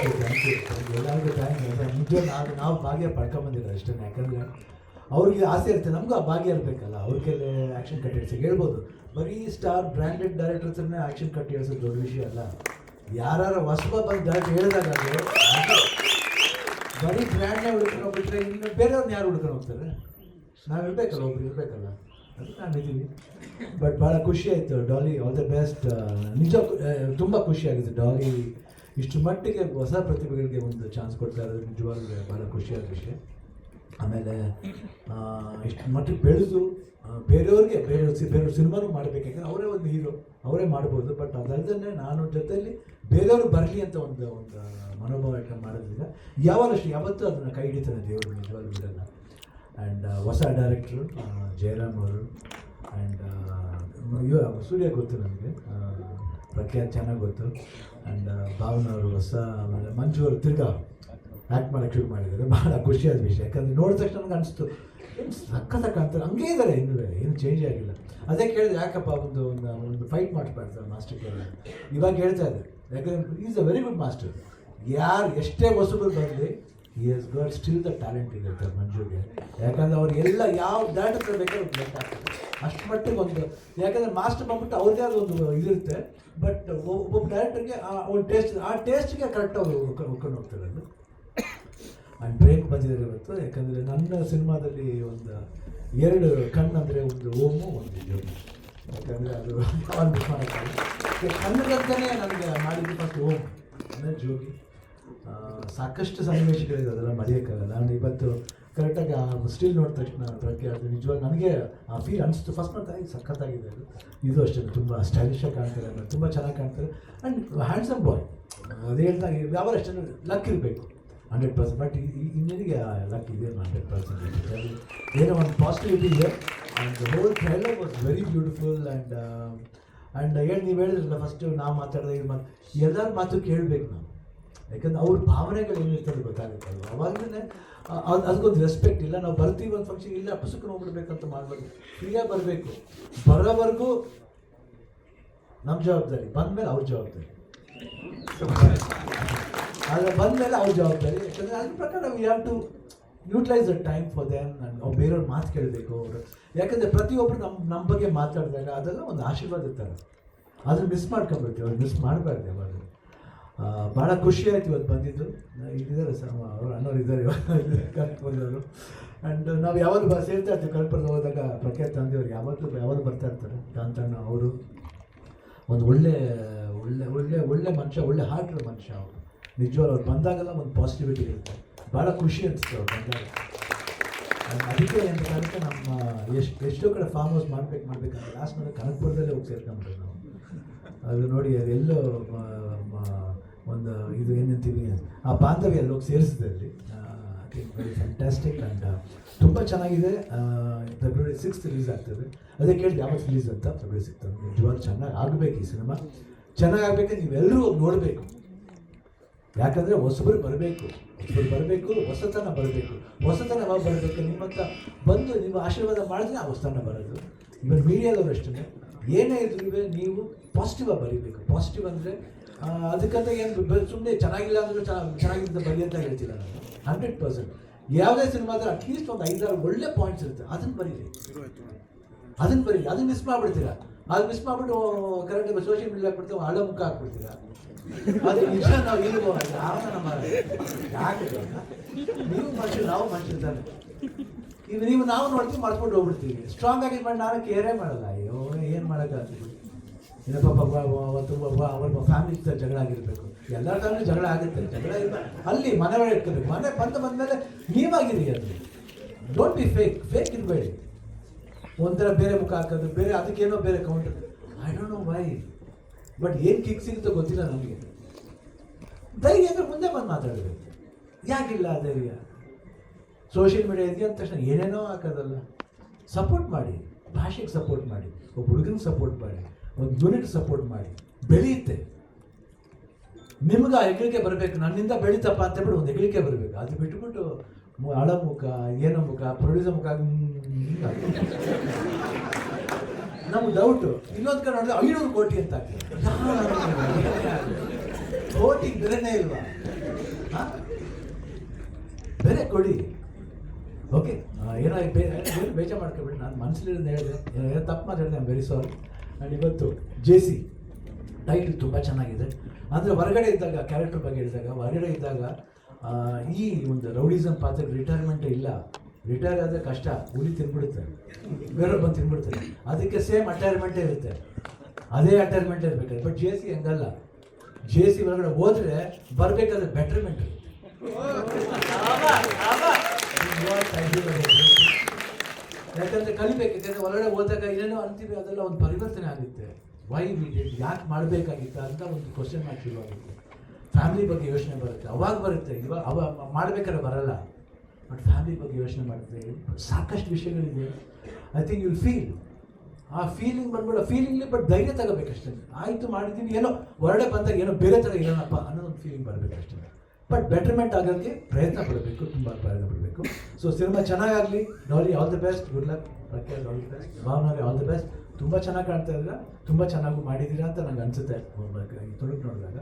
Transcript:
ಎಲ್ಲರಿಗೂ thank you. ನಿಜ ನಾವು ಭಾಗ್ಯ ಪಡ್ಕೊಂಬಂದಿಲ್ಲ ಅಷ್ಟೇ. ಯಾಕಂದರೆ ಅವ್ರಿಗೆ ಆಸೆ ಇರುತ್ತೆ, ನಮಗೂ ಆ ಭಾಗ್ಯ ಇರಬೇಕಲ್ಲ. ಅವ್ರ ಕೈಲೇ ಆ್ಯಕ್ಷನ್ ಕಟ್ ಇಡ್ಸೋಕೆ ಹೇಳ್ಬೋದು. ಬರೀ ಸ್ಟಾರ್ ಬ್ರ್ಯಾಂಡೆಡ್ ಡೈರೆಕ್ಟರ್ಸನ್ನೇ ಆ್ಯಕ್ಷನ್ ಕಟ್ ಇಡ್ಸೋದು ದೊಡ್ಡ ವಿಷಯ ಅಲ್ಲ. ಯಾರು ಹೊಸಬ ಬಂದು ಡೈರೆಕ್ಟ್ ಹೇಳಿದಾಗ ಬರೀ ಬ್ರ್ಯಾಂಡ್ನೇ ಹುಡ್ಕೊಂಡು ಹೋಗ್ಬಿಟ್ರೆ ಇನ್ನು ಬೇರೆಯವ್ರನ್ನ ಯಾರು ಹುಡ್ಕೊಂಡು ಹೋಗ್ತಾರೆ? ನಾವು ಇರಬೇಕಲ್ಲ, ಒಬ್ರು ಇರಬೇಕಲ್ಲ, ಅದು ನಾವಿದ್ದೀವಿ. ಬಟ್ ಭಾಳ ಖುಷಿ ಆಯಿತು. Daali all the best. ನಿಜ ತುಂಬ ಖುಷಿಯಾಗಿದೆ. ಡಾಲಿ ಇಷ್ಟು ಮಟ್ಟಿಗೆ ಹೊಸ ಪ್ರತಿಭೆಗಳಿಗೆ ಒಂದು ಚಾನ್ಸ್ ಕೊಡ್ತಾ ಇರೋದು ನಿಜವಾಗ್ಲೂ ಭಾಳ ಖುಷಿಯಾದ ವಿಷಯ. ಆಮೇಲೆ ಇಷ್ಟು ಮಟ್ಟಿಗೆ ಬೆಳೆದು ಬೇರೆಯವ್ರಿಗೆ ಬೇರೆಯವ್ರ ಸಿನಿಮಾನೂ ಮಾಡಬೇಕು. ಯಾಕಂದರೆ ಅವರೇ ಒಂದು ಹೀರೋ, ಅವರೇ ಮಾಡ್ಬೋದು. ಬಟ್ ಅದಲ್ಲದೆ ನಾನು ಜೊತೆಯಲ್ಲಿ ಬೇರೆಯವರು ಬರಲಿ ಅಂತ ಒಂದು ಮನೋಭಾವ ಇಟ್ಕೊಂಡು ಮಾಡೋದ್ರಿಂದ ಯಾವತ್ತೂ ಅದನ್ನು ಕೈ ಹಿಡಿತಾನೆ ದೇವರು, ನಿಜವಾಗ್ಲೂ ಬಿಡಲ್ಲ. ಆ್ಯಂಡ್ ಹೊಸ ಡೈರೆಕ್ಟ್ರು ಜಯರಾಮ್ ಅವರು, ಆ್ಯಂಡ್ ಸೂರ್ಯ ಗೊತ್ತು ನನಗೆ, ಪ್ರಖ್ಯಾತ್ ಚೆನ್ನಾಗಿ ಗೊತ್ತು. ಆ್ಯಂಡ್ ಭಾವನಾ ಅವರು ಹೊಸ, ಆಮೇಲೆ ಮಂಜು ಅವರು ತಿರ್ಗಾ ಆ್ಯಕ್ಟ್ ಮಾಡೋಕ್ಕೆ ಶುರು ಮಾಡಿದ್ದಾರೆ. ಭಾಳ ಖುಷಿಯಾದ ವಿಷಯ. ಯಾಕಂದರೆ ನೋಡಿದ ತಕ್ಷಣ ನನಗೆ ಅನಿಸ್ತು, ಏನು ಸಖತ್ತ ಕಾಣ್ತಾರೆ, ಹಂಗೇ ಇದ್ದಾರೆ, ಇನ್ನೂ ಏನು ಚೇಂಜ್ ಆಗಿಲ್ಲ. ಅದೇ ಕೇಳಿದ್ರೆ ಯಾಕಪ್ಪ ಒಂದು ಫೈಟ್ ಮಾಡಿಸ್ಬಾರ್ದು ಮಾಸ್ಟರ್ ಕೇಳಿ. ಇವಾಗ ಹೇಳ್ತಾ ಇದ್ದೆ, ಯಾಕಂದರೆ is a very good master. ಯಾರು ಎಷ್ಟೇ ಹೊಸಬರು ಬರಲಿ, he has got still the talent ಇರುತ್ತೆ ಮಂಜುಗೆ. ಯಾಕಂದರೆ ಅವ್ರಿಗೆಲ್ಲ ಯಾವ ಡೈರೆಕ್ಟರ್ ಬೇಕಾದ್ರೆ ಲೆಕ್ಕ ಆಗ್ತದೆ ಅಷ್ಟು ಮಟ್ಟಿಗೆ ಒಂದು. ಯಾಕಂದರೆ ಮಾಸ್ಟರ್ ಬಂದ್ಬಿಟ್ಟು ಅವ್ರದ್ದೇ ಆದ ಒಂದು ಇದಿರುತ್ತೆ. ಬಟ್ ಒಬ್ಬೊಬ್ಬ ಡೈರೆಕ್ಟರ್ಗೆ ಒಂದು ಟೇಸ್ಟ್ಗೆ ಕರೆಕ್ಟಾಗಿ ಉಳ್ಕೊಂಡು ಹೋಗ್ತಾರೆ ಅದು. ಆ್ಯಂಡ್ ಬ್ರೇಕ್ ಬಂದಿದ್ದಾರೆ ಇವತ್ತು. ಯಾಕಂದರೆ ನನ್ನ ಸಿನಿಮಾದಲ್ಲಿ ಒಂದು 2 ಕಣ್ಣು ಅಂದರೆ ಒಂದು ಓಮು, ಒಂದು ಜೋಗಿ. ಯಾಕಂದರೆ ಅದು ಯಾವಾಗ ಮಿಸ್ ಮಾಡೋಕ್ಕಾಗಲ್ಲ. ಕನ್ನಡದಂತಲೇ ನನಗೆ ಮಾಡಿದ್ದು ಫಸ್ಟ್ ಓಮ್, ಅಂದರೆ ಜೋಗಿ. ಸಾಕಷ್ಟು ಸನ್ನಿವೇಶಗಳಿದೆ, ಅದೆಲ್ಲ ಮರೆಯೋಕ್ಕಾಗಲ್ಲ. ನಾನು ಇವತ್ತು ಕರೆಕ್ಟಾಗಿ ಸ್ಟಿಲ್ ನೋಡಿದ ತಕ್ಷಣ ಪ್ರಖ್ಯಾತ ನಿಜವಾಗಿ ನನಗೆ ಆ ಫೀಲ್ ಅನಿಸ್ತು. ಫಸ್ಟ್ ನೋಡ್ತಾ ಸಖತ್ತಾಗಿದೆ ಅದು. ಇದು ಅಷ್ಟೇ ತುಂಬ ಸ್ಟೈಲಿಶಾಗಿ ಕಾಣ್ತಾರೆ, ತುಂಬ ಚೆನ್ನಾಗಿ ಕಾಣ್ತಾರೆ. ಆ್ಯಂಡ್ ಹ್ಯಾಂಡ್ಸಮ್ ಬಾಯ್. ಅದು ಹೇಳ್ದಾಗ ಯಾವಾಗ ಅಷ್ಟೇ ಲಕ್ ಇರಬೇಕು 100%. ಬಟ್ ಇನ್ನೇನಿಗೆ ಲಕ್ ಇದೆ 100%. ಏನೋ ಒಂದು ಪಾಸಿಟಿವಿಟಿ ಇದೆ. And whole trailer was very beautiful. And ನೀವು ಹೇಳಿದ್ರಲ್ಲ ಫಸ್ಟು ನಾವು ಮಾತಾಡಿದಾಗ ಎಲ್ಲರ ಮಾತು ಕೇಳಬೇಕು ನಾವು. ಯಾಕಂದರೆ ಅವ್ರ ಭಾವನೆಗಳು ಏನಿರ್ತದೆ ಗೊತ್ತಾಗುತ್ತಲ್ಲ. ಅವಾಗಲೇ ಅದಕ್ಕೊಂದು ರೆಸ್ಪೆಕ್ಟ್ ಇಲ್ಲ. ನಾವು ಬರ್ತೀವಿ ಒಂದು ಫಂಕ್ಷನ್, ಇಲ್ಲ ಪುಸ್ತಕ ಹೋಗ್ಬಿಡ್ಬೇಕಂತ ಮಾಡಬಾರ್ದು. ಫ್ರೀಯಾಗಿ ಬರಬೇಕು. ಬರೋವರೆಗೂ ನಮ್ಮ ಜವಾಬ್ದಾರಿ, ಬಂದಮೇಲೆ ಅವ್ರ ಜವಾಬ್ದಾರಿ. ಆದರೆ ಬಂದಮೇಲೆ ಅವ್ರ ಜವಾಬ್ದಾರಿ. ಯಾಕಂದರೆ ಅದ್ರ ಪ್ರಕಾರ we have to utilise the time for them. ಅವ್ರು ಬೇರೆಯವ್ರ ಮಾತು ಕೇಳಬೇಕು ಅವರು. ಯಾಕಂದರೆ ಪ್ರತಿಯೊಬ್ಬರು ನಮ್ಮ ಬಗ್ಗೆ ಮಾತಾಡಿದಾಗ ಅದೆಲ್ಲ ಒಂದು ಆಶೀರ್ವಾದ ಇರ್ತಾರೆ. ಅದನ್ನು ಮಿಸ್ ಮಾಡ್ಕೊಂಡ್ಬಿಡ್ತೀವಿ. ಅವ್ರು ಮಿಸ್ ಮಾಡಬಾರ್ದು ಯಾವಾಗ. ಭಾಳ ಖುಷಿ ಆಯಿತು ಇವತ್ತು ಬಂದಿದ್ದು. ಇಲ್ಲಿದ್ದಾರೆ ಅವರು ಅಣ್ಣವ್ರು ಇದ್ದಾರೆ ಇವಾಗ ಕಲ್ಪದವರು. ಆ್ಯಂಡ್ ನಾವು ಯಾವಾಗ ಸೇರ್ತಾ ಇರ್ತೀವಿ ಕಲ್ಪದಲ್ಲಿ ಹೋದಾಗ ಪ್ರಖ್ಯಾತ್ ತಂದೆಯವ್ರು ಯಾವಾಗ ಬರ್ತಾ ಇರ್ತಾರೆ. ಕಾಂತಣ್ಣ ಅವರು ಒಂದು ಒಳ್ಳೆ ಮನುಷ್ಯ, ಒಳ್ಳೆ ಹಾರ್ಟ್ ಮನುಷ್ಯ ಅವರು. ನಿಜವಾಗ್ಲೂ ಅವ್ರು ಬಂದಾಗೆಲ್ಲ ಒಂದು ಪಾಸಿಟಿವಿಟಿ ಇರುತ್ತೆ. ಭಾಳ ಖುಷಿ ಅನಿಸುತ್ತೆ ಅವ್ರು ಬಂದಾಗ. ಅದಕ್ಕೆ ಅಂತ ಕಾರಣಕ್ಕೆ ನಮ್ಮ ಎಷ್ಟೋ ಕಡೆ ಫಾರ್ಮ್ ಹೌಸ್ ಮಾಡಬೇಕಂತ ಲಾಸ್ಟ್ ಮೇಲೆ ಕನಕಪುರದಲ್ಲೇ ಹೋಗಿ ಸೇರ್ಕೊಂಡ್ಬಿಟ್ರೆ ನಾವು. ಅದು ನೋಡಿ ಅದೆಲ್ಲೋ ಒಂದು ಇದು ಏನಂತೀವಿ ಆ ಬಾಂಧವ್ಯ ಅಲ್ಲಿ ಹೋಗಿ ಸೇರಿಸಿದೆ ಅಲ್ಲಿ. I think very fantastic. And ತುಂಬ ಚೆನ್ನಾಗಿದೆ. ಫೆಬ್ರವರಿ 6th ರಿಲೀಸ್ ಆಗ್ತದೆ. ಅದೇ ಕೇಳಿದೆ ಯಾವತ್ತು ರಿಲೀಸ್ ಅಂತ. ಫೆಬ್ರವರಿ 6th ನಿಜವಾಗ್ಲೂ ಚೆನ್ನಾಗಿ ಆಗಬೇಕು ಈ ಸಿನಿಮಾ. ಚೆನ್ನಾಗಿ ಆಗಬೇಕಂದ್ರೆ ನೀವೆಲ್ಲರೂ ಹೋಗಿ ನೋಡಬೇಕು. ಯಾಕಂದರೆ ಹೊಸಬರು ಬರಬೇಕು, ಹೊಸತನ ಬರಬೇಕು. ಹೊಸತನ ಯಾವಾಗ ಬರಬೇಕು? ನಿಮ್ಮ ಹತ್ರ ಬಂದು ನಿಮ್ಮ ಆಶೀರ್ವಾದ ಮಾಡಿದ್ರೆ ಆ ಹೊಸತನ ಬರೋದು. ಇವಾಗ ಮೀಡಿಯಾದವರು ಅಷ್ಟೇ ಏನೇ ಇದ್ರೂ ನೀವು ಪಾಸಿಟಿವಾಗಿ ಬರೀಬೇಕು. ಪಾಸಿಟಿವ್ ಅಂದರೆ ಅದಕ್ಕಂತ ಏನು ಸುಮ್ಮನೆ ಚೆನ್ನಾಗಿಲ್ಲ ಅಂದರೂ ಚೆನ್ನಾಗಿದ್ದ ಬರೀ ಅಂತ ಹೇಳ್ತಿಲ್ಲ ನಾನು. 100% ಯಾವುದೇ ಸಿನಿಮಾದ್ರೆ ಅಟ್ಲೀಸ್ಟ್ ಒಂದು 5-6 ಒಳ್ಳೆ ಪಾಯಿಂಟ್ಸ್ ಇರುತ್ತೆ. ಅದನ್ನು ಬರೀರಿ. ಅದನ್ನು ಮಿಸ್ ಮಾಡಿಬಿಡ್ತೀರಾ. ಅದು ಮಿಸ್ ಮಾಡಿಬಿಟ್ಟು ಕರೆಕ್ಟಾಗಿ ಸೋಷಿಯಲ್ ಮೀಡಿಯಾ ಹಾಕ್ಬಿಡ್ತೀವಿ, ಹಳೆ ಮುಖ ಹಾಕ್ಬಿಡ್ತೀರಾ. ಅದು ನಿಜ. ನಾವು ಇಲ್ವೋ ಯಾವನ ಯಾಕೆ ನೀವು ಮನುಷ್ಯರು, ನಾವು ಮನುಷ್ಯರಿದ್ದಾನೆ. ಈಗ ನಾವು ನೋಡ್ತೀವಿ, ಮಾಡ್ಕೊಂಡು ಹೋಗ್ಬಿಡ್ತೀವಿ. ಸ್ಟ್ರಾಂಗ್ ಆಗಿ ಮಾಡಿ ನಾನು ಕೇರೇ ಮಾಡಲ್ಲ. ಅಯ್ಯೋ ಏನು ಮಾಡೋಕ್ಕಾಗ್ತೀವಿ. ಇನ್ನು ಪಾಪ ಅವ್ರ ಫ್ಯಾಮಿಲಿ ಜಗಳ ಆಗಿರಬೇಕು. ಎಲ್ಲರ ಫ್ಯಾಮಿಲಿ ಜಗಳ ಆಗುತ್ತೆ. ಜಗಳ ಇಲ್ಲ ಅಲ್ಲಿ ಮನೆ ಒಳಗೆ ಇಟ್ಕೋಬೇಕು. ಮನೆ ಬಂದಮೇಲೆ ನೀವಾಗಿರಿ. ಅದು ಡೋಂಟ್ ಬಿ ಫೇಕ್ ಇರಬೇಡಿ. ಒಂಥರ ಬೇರೆ ಮುಖ ಹಾಕೋದು, ಬೇರೆ ಅದಕ್ಕೇನೋ ಬೇರೆ counter. I don't know why. But ಏನು ಕಿಕ್ ಸಿಗುತ್ತೋ ಗೊತ್ತಿಲ್ಲ ನಮಗೆ. ಧೈರ್ಯ ಅಂದರೆ ಮುಂದೆ ಬಂದು ಮಾತಾಡಬೇಕು. ಯಾಕಿಲ್ಲ ಆ ಧೈರ್ಯ? ಸೋಷಿಯಲ್ ಮೀಡಿಯಾ ಇದೆ ಅಂದ ತಕ್ಷಣ ಏನೇನೋ ಹಾಕೋದಲ್ಲ. ಸಪೋರ್ಟ್ ಮಾಡಿ, ಭಾಷೆಗೆ ಸಪೋರ್ಟ್ ಮಾಡಿ, ಒಬ್ಬ ಹುಡುಗನಿಗೆ ಸಪೋರ್ಟ್ ಮಾಡಿ, ಒಂದು ಯೂನಿಟ್ ಸಪೋರ್ಟ್ ಮಾಡಿ. ಬೆಳೆಯುತ್ತೆ. ನಿಮ್ಗೆ ಆ ಹೆಗ್ಳಿಕೆ ಬರಬೇಕು. ನನ್ನಿಂದ ಬೆಳೀತಪ್ಪ ಅಂತ ಹೇಳ್ಬಿಟ್ಟು ಒಂದು ಹೆಗ್ಳಿಕೆ ಬರಬೇಕು. ಅದು ಬಿಟ್ಬಿಟ್ಟು ಹಳ ಮುಖ, ಏನೋ ಮುಖ, ಪ್ರೊಡ್ಯೂಸರ್ ಮುಖ ನಮ್ಗೆ ಡೌಟು. ಇನ್ನೊಂದು ಕಡೆ ನೋಡಿದ್ರೆ 500 ಕೋಟಿ ಅಂತ ಆಗ್ತದೆ. ಕೋಟಿಗೆ ಬೆಲೆನೇ ಇಲ್ವಾ? ಕೊಡಿ. ಓಕೆ, ಏನೋ ಬೇಜಾರು ಮಾಡ್ಕೊಬೇಡಿ, ನಾನು ಮನಸ್ಸಲ್ಲಿರೋದು ಹೇಳಿದೆ, ಏನೋ ತಪ್ಪು ಮಾತಾಡಿದೆ, I am very sorry. And ಇವತ್ತು JC ಟೈಟಲ್ ತುಂಬ ಚೆನ್ನಾಗಿದೆ. ಅಂದರೆ ಹೊರಗಡೆ ಇದ್ದಾಗ ಕ್ಯಾರೆಕ್ಟರ್ ಬಗ್ಗೆ ಹೇಳಿದಾಗ, ಹೊರಗಡೆ ಇದ್ದಾಗ ಈ ಒಂದು ರೌಡಿಸಮ್ ಪಾತ್ರ ರಿಟೈರ್ಮೆಂಟೇ ಇಲ್ಲ. ರಿಟೈರ್ ಆದರೆ ಕಷ್ಟ, ಹುಲಿ ತಿನ್ಬಿಡುತ್ತೆ, ಬೇರೆಯವ್ರು ಬಂದು ತಿನ್ಬಿಡ್ತಾರೆ. ಅದಕ್ಕೆ ಸೇಮ್ ಅಟೈರ್ಮೆಂಟೇ ಇರುತ್ತೆ, ಅದೇ ಅಟೈರ್ಮೆಂಟೇ ಇರಬೇಕಾದ್ರೆ. ಬಟ್ JC ಹಂಗಲ್ಲ. JC ಹೊರಗಡೆ ಹೋದರೆ ಬರಬೇಕಾದ್ರೆ ಬೆಟರ್ಮೆಂಟ್ ಇರುತ್ತೆ. ಯಾಕಂದರೆ ಕಲಿಬೇಕು. ಯಾಕಂದರೆ ಹೊರಗಡೆ ಹೋದಾಗ ಏನೇನೋ ಅಂತೀವಿ, ಅದೆಲ್ಲ ಒಂದು ಪರಿವರ್ತನೆ ಆಗುತ್ತೆ. ವೈ ವಿ ಡಿಡ್, ಯಾಕೆ ಮಾಡಬೇಕಾಗಿತ್ತ ಅಂತ ಒಂದು ಕ್ವಶನ್ ಮಾರ್ಕ್ ಶುರುವಾಗುತ್ತೆ. ಫ್ಯಾಮಿಲಿ ಬಗ್ಗೆ ಯೋಚನೆ ಬರುತ್ತೆ, ಅವಾಗ ಬರುತ್ತೆ. ಇವಾಗ ಮಾಡಬೇಕಾದ್ರೆ ಬರಲ್ಲ, ಬಟ್ ಫ್ಯಾಮಿಲಿ ಬಗ್ಗೆ ಯೋಚನೆ ಮಾಡುತ್ತೆ. ಸಾಕಷ್ಟು ವಿಷಯಗಳಿದೆ. ಐ ಥಿಂಕ್ ಯುಲ್ ಫೀಲ್, ಆ ಫೀಲಿಂಗ್ ಬಂದ್ಬಿಡ ಫೀಲಿಂಗ್ಲಿ, ಬಟ್ ಧೈರ್ಯ ತಗೋಬೇಕಷ್ಟೇ. ಆಯಿತು ಮಾಡಿದ್ದೀನಿ, ಏನೋ ಹೊರಡೆ ಬಂದಾಗ ಏನೋ ಬೇರೆ ಥರ ಇರೋಣಪ್ಪ ಅನ್ನೋ ಒಂದು ಫೀಲಿಂಗ್ ಬರಬೇಕಷ್ಟೇ. ಬಟ್ ಬೆಟರ್ಮೆಂಟ್ ಆಗೋಕ್ಕೆ ಪ್ರಯತ್ನ ಪಡಬೇಕು, ತುಂಬ ಪ್ರಯತ್ನ ಪಡಬೇಕು. ಸೊ ಸಿನಿಮಾ ಚೆನ್ನಾಗಾಗಲಿ. Daali all the best, good luck. Prakhyath all the best, ಭಾವನಾಗೆ ಆಲ್ ದಿ ಬೆಸ್ಟ್. ತುಂಬ ಚೆನ್ನಾಗಿ ಕಾಣ್ತಾ ಇದ್ದೀರಾ, ತುಂಬ ಚೆನ್ನಾಗೂ ಮಾಡಿದ್ದೀರಾ ಅಂತ ನಂಗೆ ಅನಿಸುತ್ತೆ ತುಳುಕು ನೋಡಿದಾಗ.